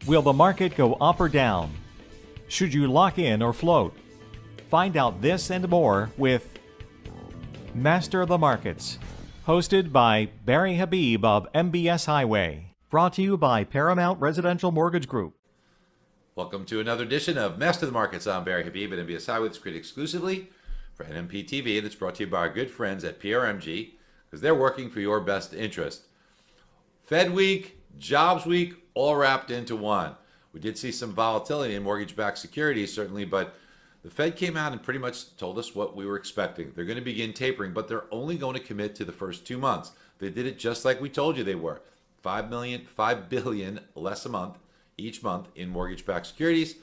Will the market go up or down? Should you lock in or float? Find out this and more with Master of the Markets, hosted by Barry Habib of MBS Highway. Brought to you by Paramount Residential Mortgage Group. Welcome to another edition of Master of the Markets. I'm Barry Habib at MBS Highway. It's created exclusively for NMP TV, and it's brought to you by our good friends at PRMG because they're working for your best interest. Fed week, jobs week, all wrapped into one. We did see some volatility in mortgage-backed securities, certainly, but the Fed came out and pretty much told us what we were expecting. They're going to begin tapering, but they're only going to commit to the first 2 months. They did it just like we told you they were. $5 billion less a month each month in mortgage-backed securities,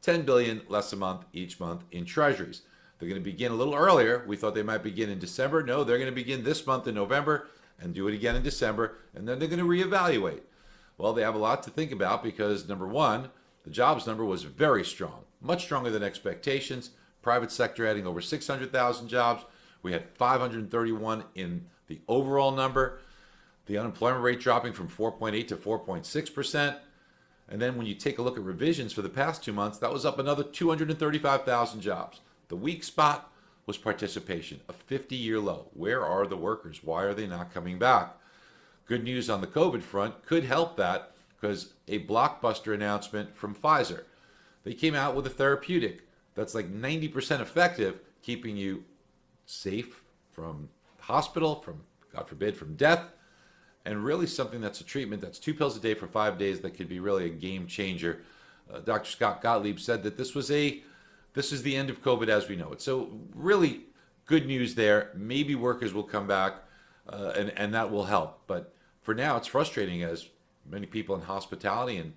$10 billion less a month each month in Treasuries. They're going to begin a little earlier. We thought they might begin in December. No, they're going to begin this month in November and do it again in December, and then they're going to reevaluate. Well, they have a lot to think about because, number one, the jobs number was very strong, much stronger than expectations. Private sector adding over 600,000 jobs. We had 531 in the overall number. The unemployment rate dropping from 4.8 to 4.6%. And then when you take a look at revisions for the past 2 months, that was up another 235,000 jobs. The weak spot was participation, a 50-year low. Where are the workers? Why are they not coming back? Good news on the COVID front could help that because a blockbuster announcement from Pfizer. They came out with a therapeutic that's like 90% effective, keeping you safe from hospital, from, God forbid, from death, and really something that's a treatment that's 2 pills a day for 5 days that could be really a game changer. Dr. Scott Gottlieb said that this is the end of COVID as we know it. So really good news there. Maybe workers will come back and that will help. But for now, it's frustrating as many people in hospitality and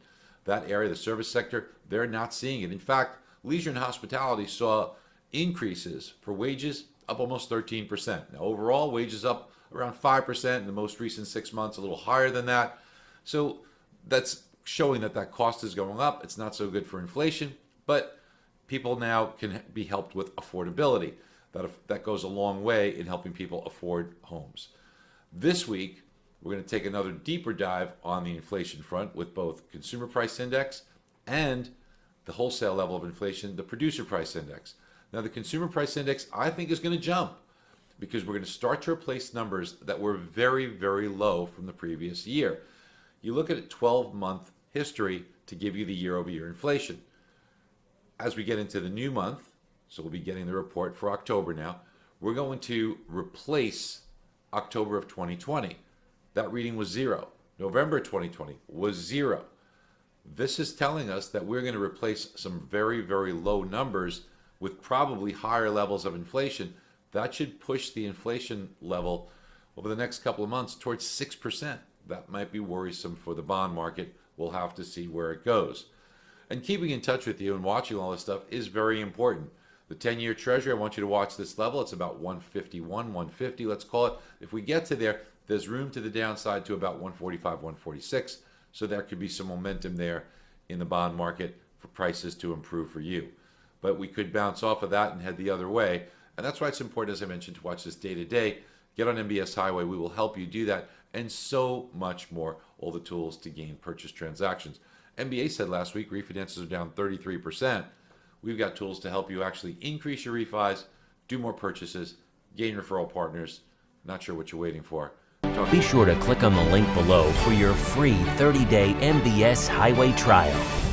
that area, the service sector, they're not seeing it. In fact, leisure and hospitality saw increases for wages up almost 13%. Now, overall, wages up around 5% in the most recent 6 months, a little higher than that. So that's showing that cost is going up. It's not so good for inflation, but people now can be helped with affordability. That goes a long way in helping people afford homes. This week, we're going to take another deeper dive on the inflation front with both consumer price index and the wholesale level of inflation, the producer price index. Now, the consumer price index, I think, is going to jump because we're going to start to replace numbers that were very, very low from the previous year. You look at a 12-month history to give you the year-over-year inflation. As we get into the new month, so we'll be getting the report for October now, we're going to replace October of 2020. That reading was 0. November 2020 was 0. This is telling us that we're going to replace some very, very low numbers with probably higher levels of inflation. That should push the inflation level over the next couple of months towards 6%. That might be worrisome for the bond market. We'll have to see where it goes. And keeping in touch with you and watching all this stuff is very important. The 10-year Treasury, I want you to watch this level. It's about 151, 150, let's call it. If we get to there, there's room to the downside to about 145, 146. So there could be some momentum there in the bond market for prices to improve for you. But we could bounce off of that and head the other way. And that's why it's important, as I mentioned, to watch this day to day. Get on MBS Highway. We will help you do that and so much more. All the tools to gain purchase transactions. MBA said last week refinances are down 33%. We've got tools to help you actually increase your refis, do more purchases, gain referral partners. Not sure what you're waiting for. Be sure to click on the link below for your free 30-day MBS Highway trial.